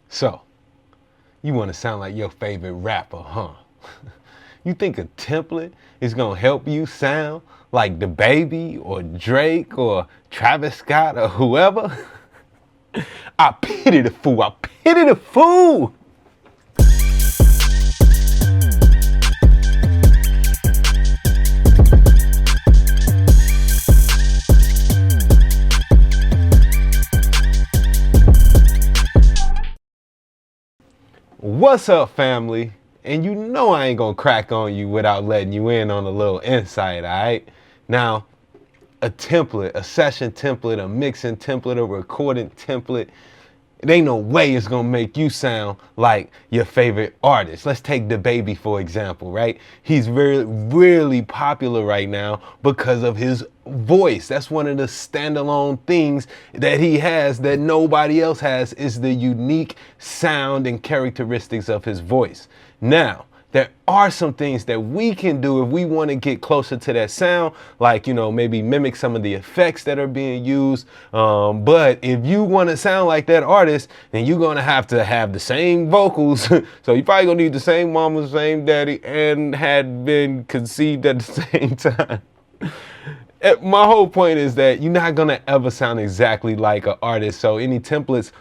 So, you want to sound like your favorite rapper, huh? You think a template is going to help you sound like DaBaby or Drake or Travis Scott or whoever? I pity the fool. I pity the fool. What's up, family? And you know I ain't gonna crack on you without letting you in on a little insight, all right? Now, a template, a session template, a mixing template, a recording template, it ain't no way it's gonna make you sound like your favorite artist. Let's take DaBaby for example, right? He's really popular right now because of his voice. That's one of the standalone things that he has that nobody else has, is the unique sound and characteristics of his voice. Now, there are some things that we can do if we want to get closer to that sound, like, you know, maybe mimic some of the effects that are being used. But if you want to sound like that artist, then you're going to have the same vocals. So you're probably going to need the same mama, same daddy, and had been conceived at the same time. My whole point is that you're not going to ever sound exactly like an artist. So any templates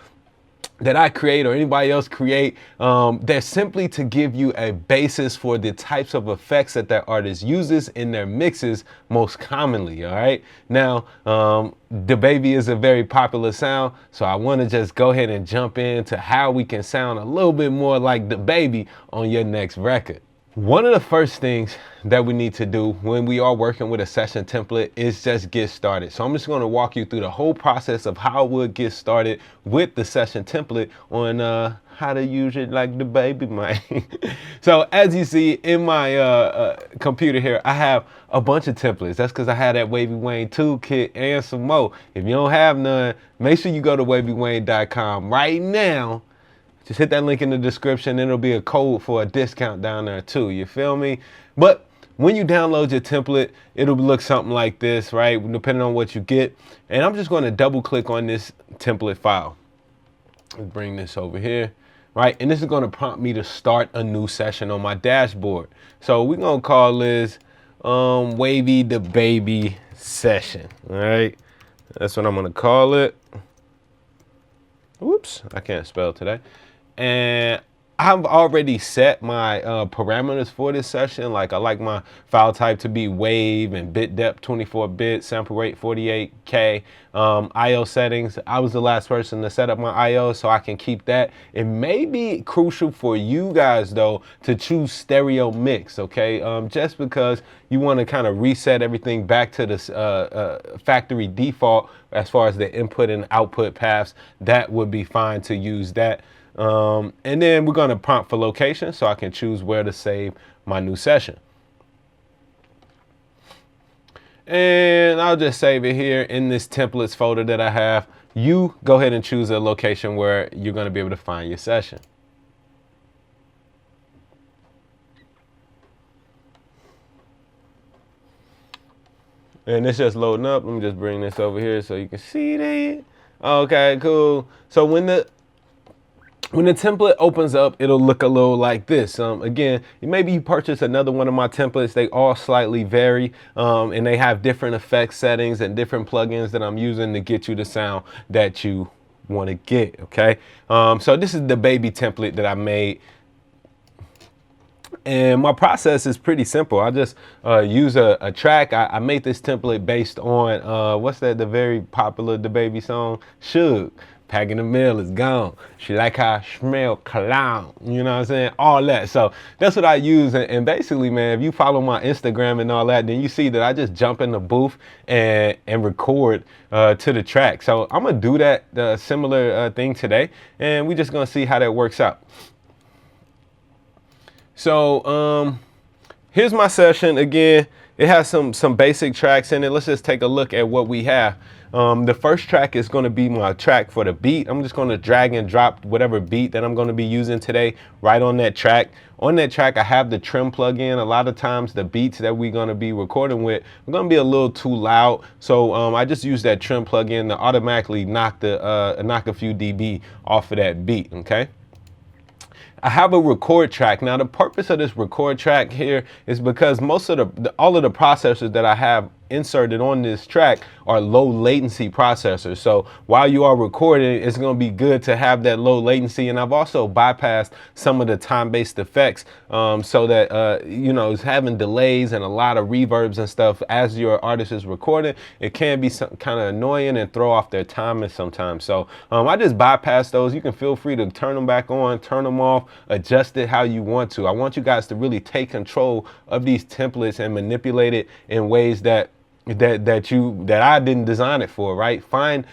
that I create or anybody else create, they're simply to give you a basis for the types of effects that that artist uses in their mixes most commonly, all right? Now, DaBaby is a very popular sound, so I want to just go ahead and jump into how we can sound a little bit more like DaBaby on your next record. One of the first things that we need to do when we are working with a session template is just get started. So I'm just going to walk you through the whole process of how we'll get started with the session template on how to use it like DaBaby, man. So as you see in my computer here, I have a bunch of templates. That's because I had that Wavy Wayne toolkit and some more. If you don't have none, make sure you go to wavywayne.com right now. Just hit that link in the description, and it'll be a code for a discount down there too, you feel me? But when you download your template, it'll look something like this, right? Depending on what you get. And I'm just gonna double click on this template file. Let's bring this over here, right? And this is gonna prompt me to start a new session on my dashboard. So we're gonna call this Wavy DaBaby session, all right? That's what I'm gonna call it. Oops, I can't spell today. And I've already set my parameters for this session. Like, I like my file type to be WAV and bit depth 24-bit, sample rate 48K, IO settings. I was the last person to set up my IO, so I can keep that. It may be crucial for you guys though to choose stereo mix, okay? Just because you want to kind of reset everything back to this factory default as far as the input and output paths, that would be fine to use that. And then we're going to prompt for location so I can choose where to save my new session. And I'll just save it here in this templates folder that I have. You go ahead and choose a location where you're going to be able to find your session. And it's just loading up. Let me just bring this over here so you can see that. Okay, cool. So when the template opens up, it'll look a little like this. Again, maybe you purchase another one of my templates. They all slightly vary, and they have different effect settings and different plugins that I'm using to get you the sound that you want to get, okay? So this is the DaBaby template that I made. And my process is pretty simple. I just use a track. I made this template based on, what's that, the very popular DaBaby song, Suge. Packing the mail is gone. She like how I smell cologne. You know what I'm saying? All that. So that's what I use. And basically, man, if you follow my Instagram and all that, then you see that I just jump in the booth and record to the track. So I'm going to do that similar thing today. And we're just going to see how that works out. So here's my session. Again, it has some basic tracks in it. Let's just take a look at what we have. The first track is going to be my track for the beat. I'm just going to drag and drop whatever beat that I'm going to be using today right on that track. On that track, I have the trim plug-in. A lot of times the beats that we're going to be recording with are going to be a little too loud. So I just use that trim plug-in to automatically knock a few dB off of that beat, okay? I have a record track. Now, the purpose of this record track here is because most of all of the processors that I have inserted on this track are low latency processors. So while you are recording, it's going to be good to have that low latency. And I've also bypassed some of the time-based effects so that, you know, it's having delays and a lot of reverbs and stuff as your artist is recording. It can be kind of annoying and throw off their timing sometimes. So I just bypass those. You can feel free to turn them back on, turn them off, adjust it how you want to. I want you guys to really take control of these templates and manipulate it in ways that I didn't design it for, right? Find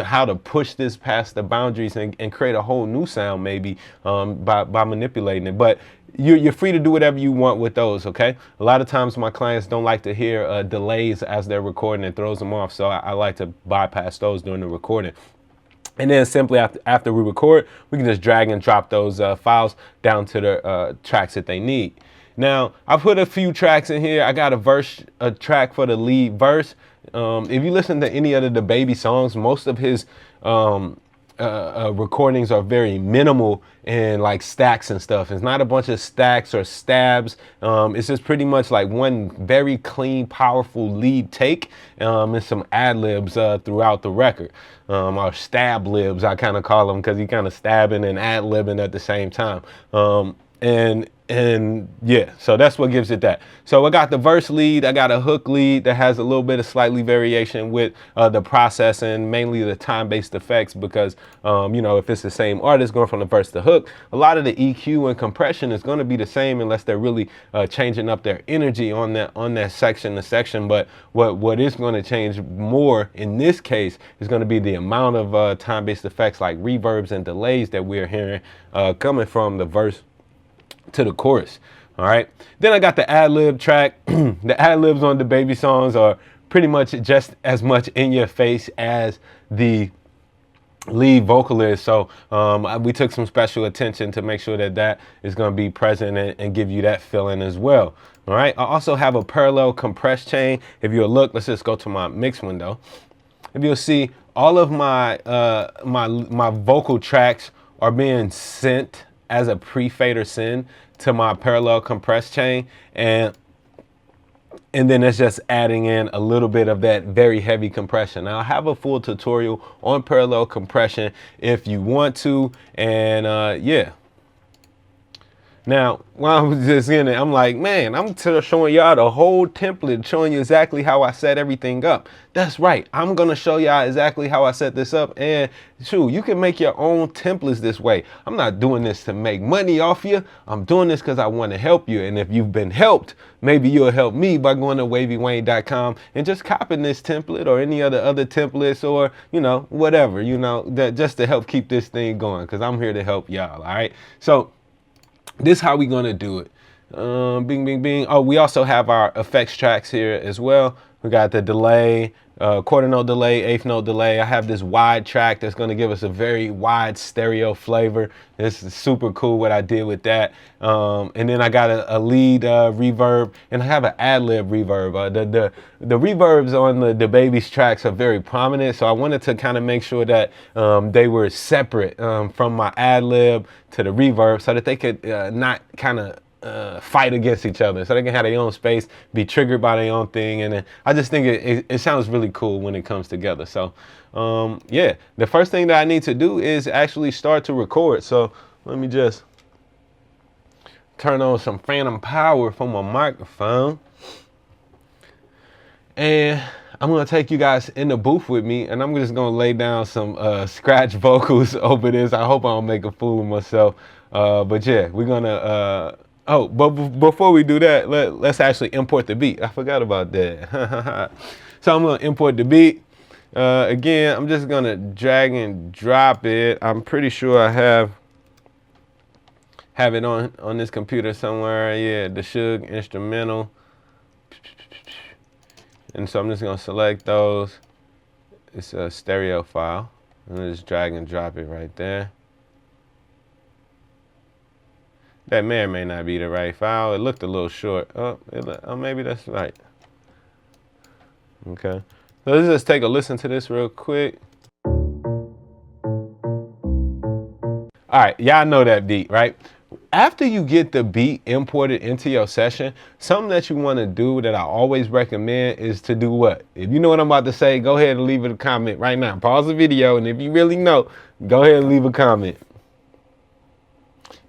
how to push this past the boundaries and create a whole new sound maybe by manipulating it. But you're free to do whatever you want with those, okay? A lot of times my clients don't like to hear delays as they're recording. It throws them off, so I like to bypass those during the recording. And then simply after we record, we can just drag and drop those files down to the tracks that they need. Now, I put a few tracks in here. I got a track for the lead verse. If you listen to any of the DaBaby songs, most of his recordings are very minimal and like stacks and stuff. It's not a bunch of stacks or stabs. It's just pretty much like one very clean, powerful lead take and some ad-libs throughout the record. Or stab libs, I kind of call them, because he kind of stabbing and ad-libbing at the same time. And yeah, so that's what gives it that. So I got the verse lead, I got a hook lead that has a little bit of slightly variation with the processing, mainly the time-based effects, because you know, if it's the same artist going from the verse to hook, a lot of the EQ and compression is going to be the same unless they're really changing up their energy on that section to section. But what is going to change more in this case is going to be the amount of time-based effects like reverbs and delays that we're hearing coming from the verse to the chorus. All right, then I got the ad-lib track. The ad-libs on DaBaby songs are pretty much just as much in your face as the lead vocalist, so we took some special attention to make sure that that is going to be present and give you that feeling as well. All right, I also have a parallel compress chain. If you'll look, let's just go to my mix window. If you'll see, all of my my vocal tracks are being sent as a pre-fader send to my parallel compress chain, and then it's just adding in a little bit of that very heavy compression. Now I have a full tutorial on parallel compression if you want to, and yeah. Now, while I was just in it, I'm like, man, I'm showing y'all the whole template, showing you exactly how I set everything up. That's right. I'm going to show y'all exactly how I set this up. And shoot, you can make your own templates this way. I'm not doing this to make money off you. I'm doing this because I want to help you. And if you've been helped, maybe you'll help me by going to wavywayne.com and just copying this template or any other templates, or, you know, whatever, you know, that just to help keep this thing going, because I'm here to help y'all. All right. So this is how we gonna do it. Bing, bing, bing. Oh, we also have our effects tracks here as well. We got the delay, quarter note delay, eighth note delay. I have this wide track that's gonna give us a very wide stereo flavor. This is super cool what I did with that. And then I got a lead reverb, and I have an ad-lib reverb. The reverbs on the DaBaby's tracks are very prominent, so I wanted to kind of make sure that they were separate from my ad-lib to the reverb, so that they could not kind of fight against each other, so they can have their own space, be triggered by their own thing. And then I just think it sounds really cool when it comes together. So yeah, the first thing that I need to do is actually start to record. So let me just turn on some phantom power from my microphone, and I'm gonna take you guys in the booth with me, and I'm just gonna lay down some scratch vocals over this. I hope I don't make a fool of myself, but yeah, we're gonna oh, but before we do that, let's actually import the beat. I forgot about that. So I'm gonna import the beat. Again, I'm just gonna drag and drop it. I'm pretty sure I have it on this computer somewhere. Yeah, the Suge instrumental. And so I'm just gonna select those. It's a stereo file. I'm gonna just drag and drop it right there. That may or may not be the right file. It looked a little short. Oh, maybe that's right. Okay. So let's just take a listen to this real quick. All right, y'all know that beat, right? After you get the beat imported into your session, something that you want to do that I always recommend is to do what? If you know what I'm about to say, go ahead and leave it a comment right now. Pause the video, and if you really know, go ahead and leave a comment.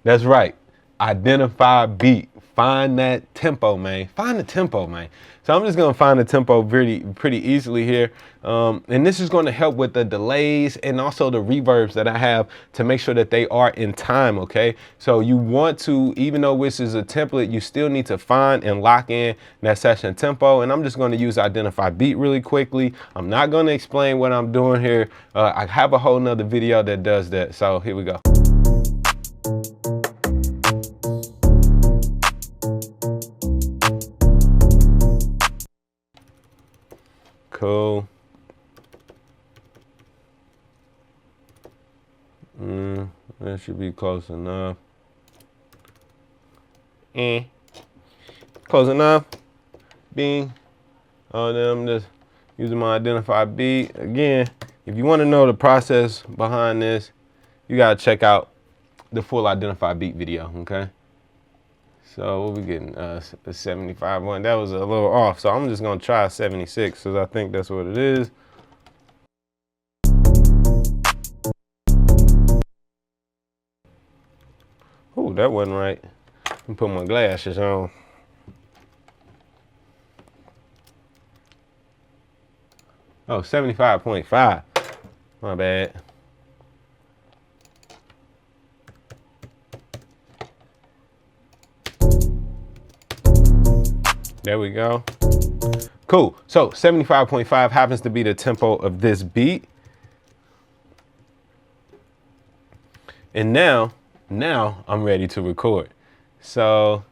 That's right. Identify beat. Find that tempo, man. Find the tempo, man. So I'm just gonna find the tempo pretty easily here. And this is gonna help with the delays and also the reverbs that I have to make sure that they are in time, okay? So you want to, even though this is a template, you still need to find and lock in that session tempo. And I'm just gonna use identify beat really quickly. I'm not gonna explain what I'm doing here. I have a whole nother video that does that. So here we go. Cool. That should be close enough. Close enough. Bing. All them just using my identify beat. Again, if you want to know the process behind this, you gotta check out the full identify beat video, okay? So what we getting? A 75 one. That was a little off. So I'm just gonna try 76 because I think that's what it is. Ooh, that wasn't right. Let me put my glasses on. Oh, 75.5. My bad. There we go. Cool. So 75.5 happens to be the tempo of this beat. And now I'm ready to record. So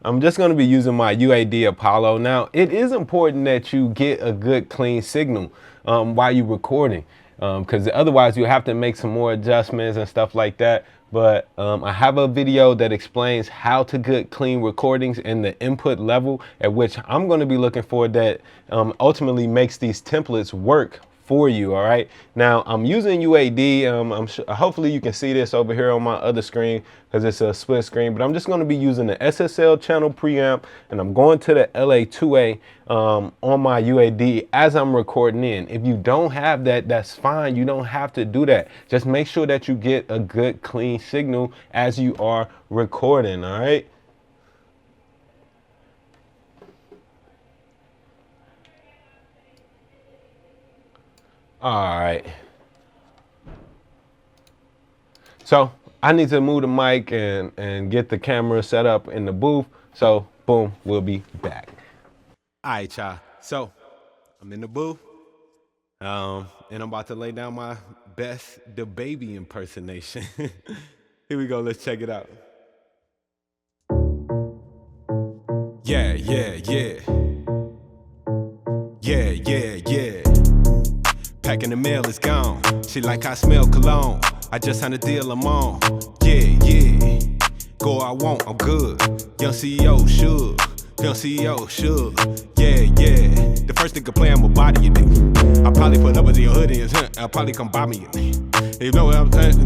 I'm just going to be using my UAD Apollo. Now, it is important that you get a good clean signal while you're recording, because otherwise you have to make some more adjustments and stuff like that. But I have a video that explains how to get clean recordings and the input level at which I'm going to be looking for that ultimately makes these templates work for you. All right, now I'm using UAD. Hopefully you can see this over here on my other screen because it's a split screen, but I'm just going to be using the SSL channel preamp, and I'm going to the LA2A on my UAD as I'm recording in. If you don't have that, that's fine. You don't have to do that. Just make sure that you get a good clean signal as you are recording. All right. All right. So I need to move the mic and get the camera set up in the booth. So boom, we'll be back. All right, y'all. So I'm in the booth, and I'm about to lay down my best DaBaby impersonation. Here we go. Let's check it out. Yeah, yeah, yeah. Yeah, yeah, yeah. Packing the mail is gone. She like I smell cologne. I just signed a deal, I'm on. Yeah, yeah. Go I want, I'm good. Young CEO, sure. Young CEO, sure. Yeah, yeah. The first nigga play, I'ma body you, nigga. I'll probably put up with your hoodie and I'll probably come buy me a nigga. You know what I'm saying?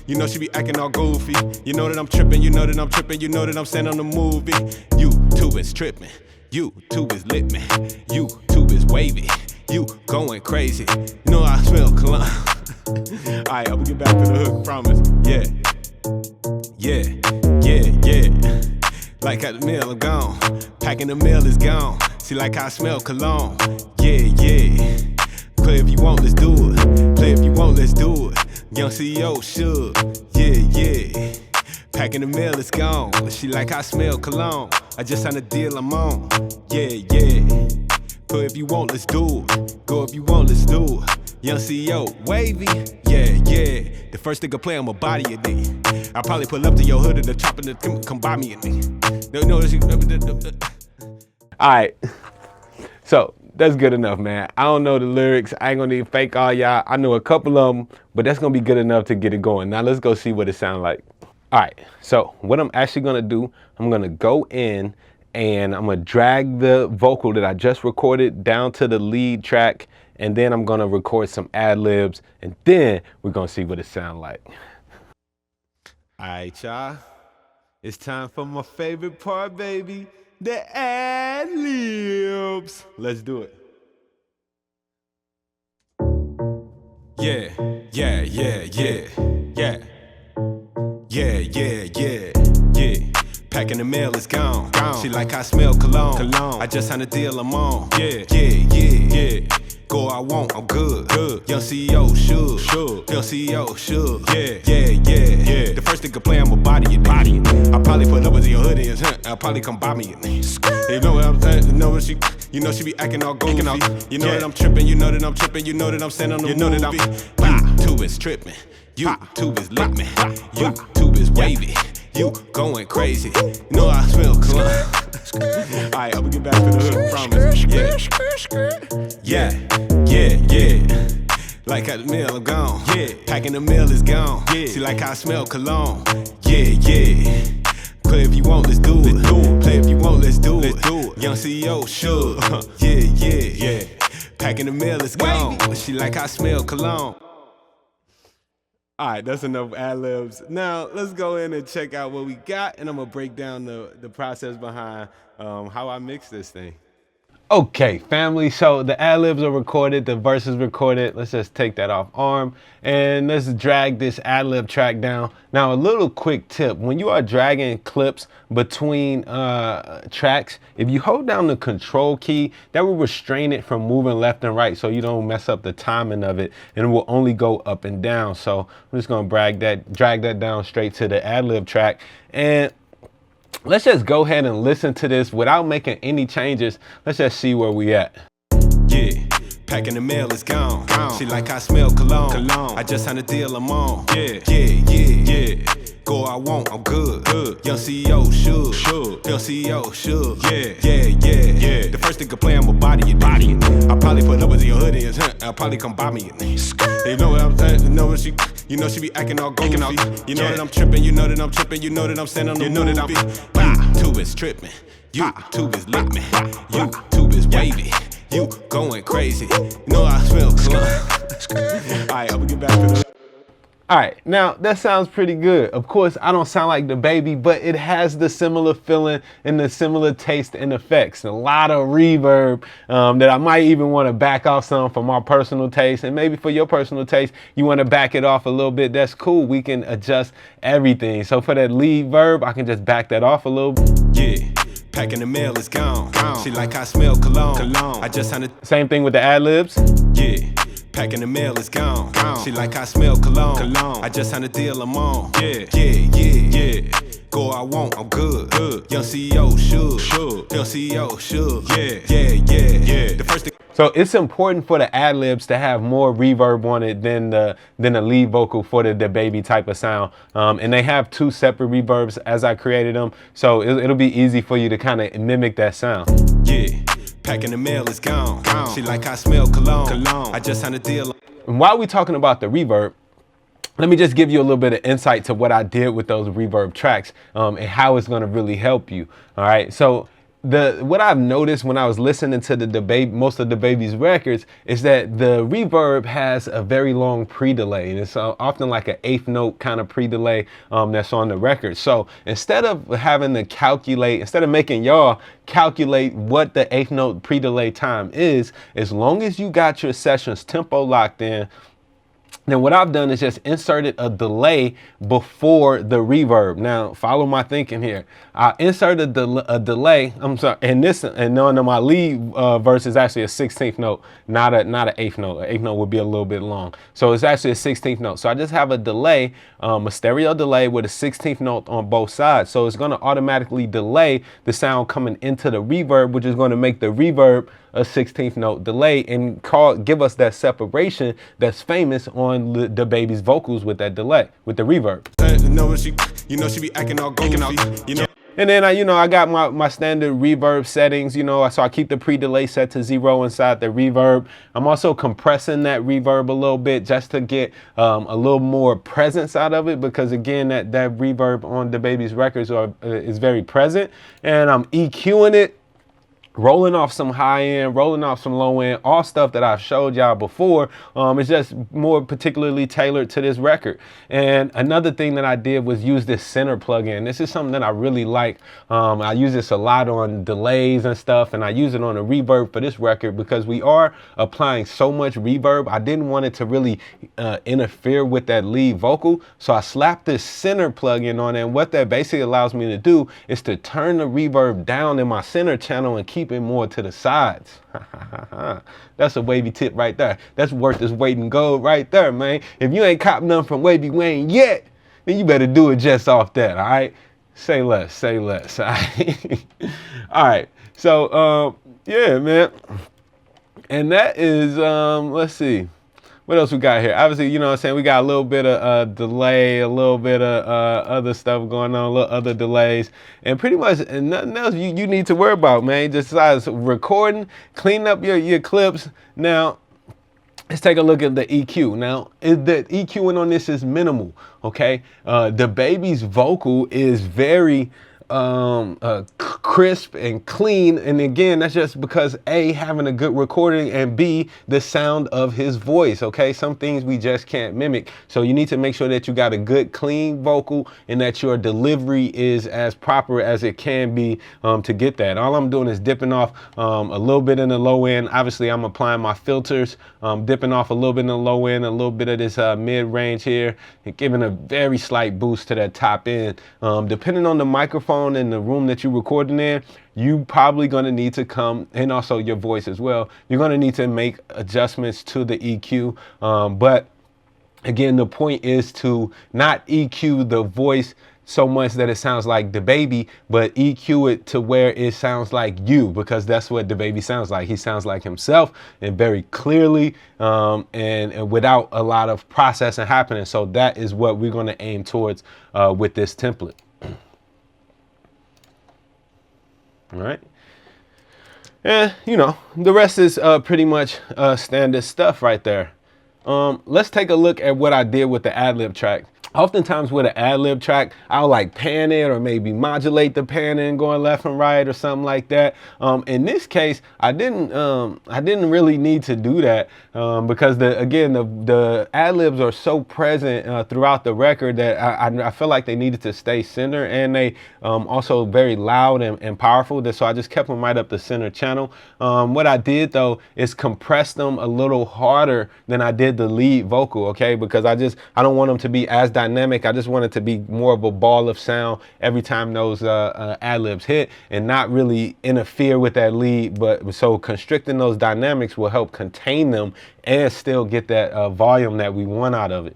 You know she be acting all goofy. You know that I'm tripping, you know that I'm tripping, you know that I'm standing on the movie. YouTube is tripping. YouTube is lit, man. YouTube is wavy. You going crazy. You know I smell cologne. Alright, I'm gonna get back to the hook, promise. Yeah. Yeah, yeah, yeah. Like at the mail, I'm gone. Packing the mail is gone. See, like I smell cologne. Yeah, yeah. Play if you want, let's do it. Play if you want, let's do it. Young CEO, sure. Yeah, yeah. Packing the mail is gone. She like I smell cologne. I just signed a deal, I'm on. Yeah, yeah. Play if you want, let's do it. Go if you want, let's do it. Young CEO, wavy, yeah, yeah. The first nigga play, I'ma body a nigga. I'll probably pull up to your hood and the chopper and come buy me a nigga. No, all right. So That's good enough, man. I don't know the lyrics. I ain't gonna need to fake all y'all. I know a couple of them, but that's gonna be good enough to get it going. Now let's go see what it sounds like. All right, so what I'm actually gonna do, I'm gonna go in and I'm gonna drag the vocal that I just recorded down to the lead track, and then I'm gonna record some ad-libs, and then we're gonna see what it sounds like. All right, y'all. It's time for my favorite part, baby. The ad-libs. Let's do it. Yeah, yeah, yeah, yeah, yeah. Yeah, yeah, yeah, yeah. Packing the mail is gone. She like I smell cologne. I just signed a deal, I'm on. Yeah, yeah, yeah, yeah. Go I want, I'm good. Young CEO, sure. Young CEO, sure. Yeah, yeah, yeah, yeah. The first thing could play, I'ma body it. I probably put up with your hoodie and I'll probably come buy me it. You know what I'm saying? You know what she be acting all goofy. You know that I'm tripping, you know that I'm tripping, you know that I'm standing on the movie. YouTube is tripping. YouTube is lit me. YouTube is wavy. You going crazy. You know I smell cologne. Alright, I'm gonna get back to the hood, promise. Yeah. Yeah, yeah, yeah. Like at the mill, I'm gone. Yeah. Packing the mill is gone. Yeah. See, like I smell cologne. Yeah, yeah. Play if you want, let's do it. Play if you want, let's do it. Young CEO, sure. Yeah, yeah, yeah. Packing the mill is gone. She like I smell cologne. All right, that's enough ad-libs. Now, let's go in and check out what we got, and I'm going to break down the process behind how I mix this thing. Okay, family, so the ad-libs are recorded, the verse is recorded. Let's just take that off arm, and let's drag this ad-lib track down. Now, a little quick tip. When you are dragging clips between tracks, if you hold down the control key, that will restrain it from moving left and right so you don't mess up the timing of it, and it will only go up and down. So I'm just gonna drag that down straight to the ad-lib track, and let's just go ahead and listen to this without making any changes. Let's just see where we at. Yeah, packing the mail is gone. She like I smell cologne. I just signed a deal, I'm on. Yeah, yeah, yeah, yeah. Go I want, I'm good. Young CEO, sure. Young CEO, sure. Yeah, yeah, yeah, yeah. The first thing could play, I'ma body it. I probably put up with your hoodie and I'll probably come buy me it. You know what I'm saying? You know what she be acting all goofy. You know that I'm tripping, you know that I'm tripping, you know that I'm standing on the movie. YouTube is tripping. YouTube is lit me. YouTube is wavy. You going crazy. You know I smell cologne. Alright, I'm gonna get back to the. All right, now that sounds pretty good. Of course, I don't sound like DaBaby, but it has the similar feeling and the similar taste and effects. A lot of reverb that I might even want to back off some for my personal taste, and maybe for your personal taste, you want to back it off a little bit. That's cool. We can adjust everything. So for that lead verb, I can just back that off a little bit. Yeah. Packing the mail is gone. She like I smell cologne. I just signed it. Same thing with the ad-libs. Yeah. Packing the mail is gone. She like I smell cologne. I just signed a deal, I'm on. Yeah, yeah, yeah, yeah. Go I want, I'm good. Young CEO, sure. Young CEO, sure. Yeah, yeah, yeah, yeah. The first thing. So it's important for the ad-libs to have more reverb on it than the lead vocal for the DaBaby type of sound. And they have two separate reverbs as I created them. So it'll be easy for you to kind of mimic that sound. Yeah. Packing the mail is gone. She like I smell cologne. I just signed a deal. And while we're talking about the reverb, let me just give you a little bit of insight to what I did with those reverb tracks and how it's going to really help you. All right. So what I've noticed when I was listening to most of DaBaby's records is that the reverb has a very long pre-delay, and it's often like an eighth note kind of pre-delay that's on the record. So instead of having to calculate, instead of making y'all calculate what the eighth note pre-delay time is, as long as you got your sessions tempo locked in, then what I've done is just inserted a delay before the reverb. Now, follow my thinking here. I inserted a delay. I'm sorry, and knowing that my lead verse is actually a 16th note, not an eighth note. An eighth note would be a little bit long, so it's actually a 16th note. So I just have a delay, a stereo delay with a 16th note on both sides. So it's going to automatically delay the sound coming into the reverb, which is going to make the reverb a 16th note delay and give us that separation that's famous on DaBaby's vocals with that delay, with the reverb. You know she be acting all goofy. And then I got my standard reverb settings, so I keep the pre-delay set to 0 inside the reverb. I'm also compressing that reverb a little bit just to get a little more presence out of it, because again, that reverb on DaBaby's records is very present. And I'm EQing it, rolling off some high end, rolling off some low end, all stuff that I've showed y'all before. It's just more particularly tailored to this record. And another thing that I did was use this center plugin. This is something that I really like. I use this a lot on delays and stuff, and I use it on a reverb for this record because we are applying so much reverb. I didn't want it to really interfere with that lead vocal, so I slapped this center plugin on it. And what that basically allows me to do is to turn the reverb down in my center channel and keep it more to the sides. That's a wavy tip right there. That's worth its weight in gold right there, man. If you ain't copped none from Wavy Wayne yet, then you better do it just off that, all right? Say less, all right? All right, so, yeah, man. And that is, let's see. What else we got here? Obviously, you know what I'm saying, we got a little bit of delay, a little bit of other stuff going on, a little other delays, and pretty much nothing else you need to worry about, man. Just besides recording, clean up your clips. Now, let's take a look at the EQ. Now, the EQing on this is minimal, okay? DaBaby's vocal is very crisp and clean, and again, that's just because A, having a good recording, and B, the sound of his voice. Okay, some things we just can't mimic, so you need to make sure that you got a good clean vocal and that your delivery is as proper as it can be to get that. All I'm doing is dipping off a little bit in the low end. Obviously, I'm applying my filters, dipping off a little bit in the low end, a little bit of this mid-range here, and giving a very slight boost to that top end. Depending on the microphone in the room that you're recording in, you probably going to need to come, and also your voice as well, you're going to need to make adjustments to the EQ. But again, the point is to not EQ the voice so much that it sounds like DaBaby, but EQ it to where it sounds like you, because that's what DaBaby sounds like. He sounds like himself, and very clearly, and without a lot of processing happening. So that is what we're going to aim towards with this template. All right. And, the rest is pretty much standard stuff right there. Let's take a look at what I did with the ad-lib track. Oftentimes with an ad-lib track, I'll like pan it or maybe modulate the panning going left and right or something like that. In this case, I didn't really need to do that because the ad-libs are so present throughout the record that I feel like they needed to stay center, and they also very loud and powerful. So I just kept them right up the center channel. What I did though is compress them a little harder than I did the lead vocal, okay? Because I don't want them to be as dynamic. I just want it to be more of a ball of sound every time those ad-libs hit, and not really interfere with that lead. But so constricting those dynamics will help contain them and still get that volume that we want out of it.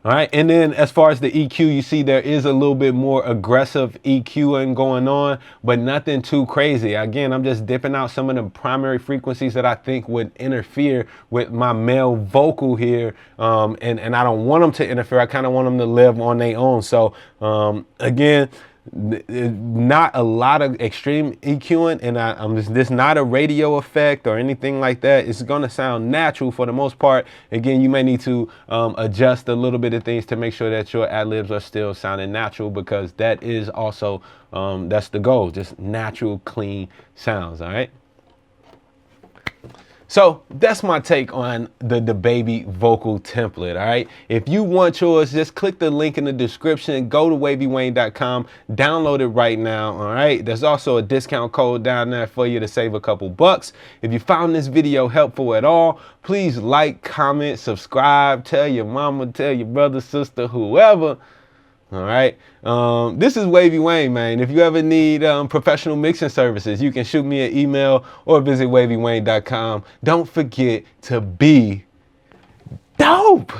All right, and then as far as the EQ, you see there is a little bit more aggressive EQing going on, but nothing too crazy. Again, I'm just dipping out some of the primary frequencies that I think would interfere with my male vocal here, and I don't want them to interfere. I kind of want them to live on their own. So again, not a lot of extreme EQing, and this not a radio effect or anything like that. It's going to sound natural for the most part. Again, you may need to adjust a little bit of things to make sure that your ad-libs are still sounding natural, because that is also that's the goal, just natural, clean sounds. All right. So that's my take on the DaBaby vocal template, all right? If you want yours, just click the link in the description, go to wavywayne.com, download it right now, all right? There's also a discount code down there for you to save a couple bucks. If you found this video helpful at all, please like, comment, subscribe, tell your mama, tell your brother, sister, whoever. All right, this is Wavy Wayne, man. If you ever need professional mixing services, you can shoot me an email or visit wavywayne.com. Don't forget to be dope.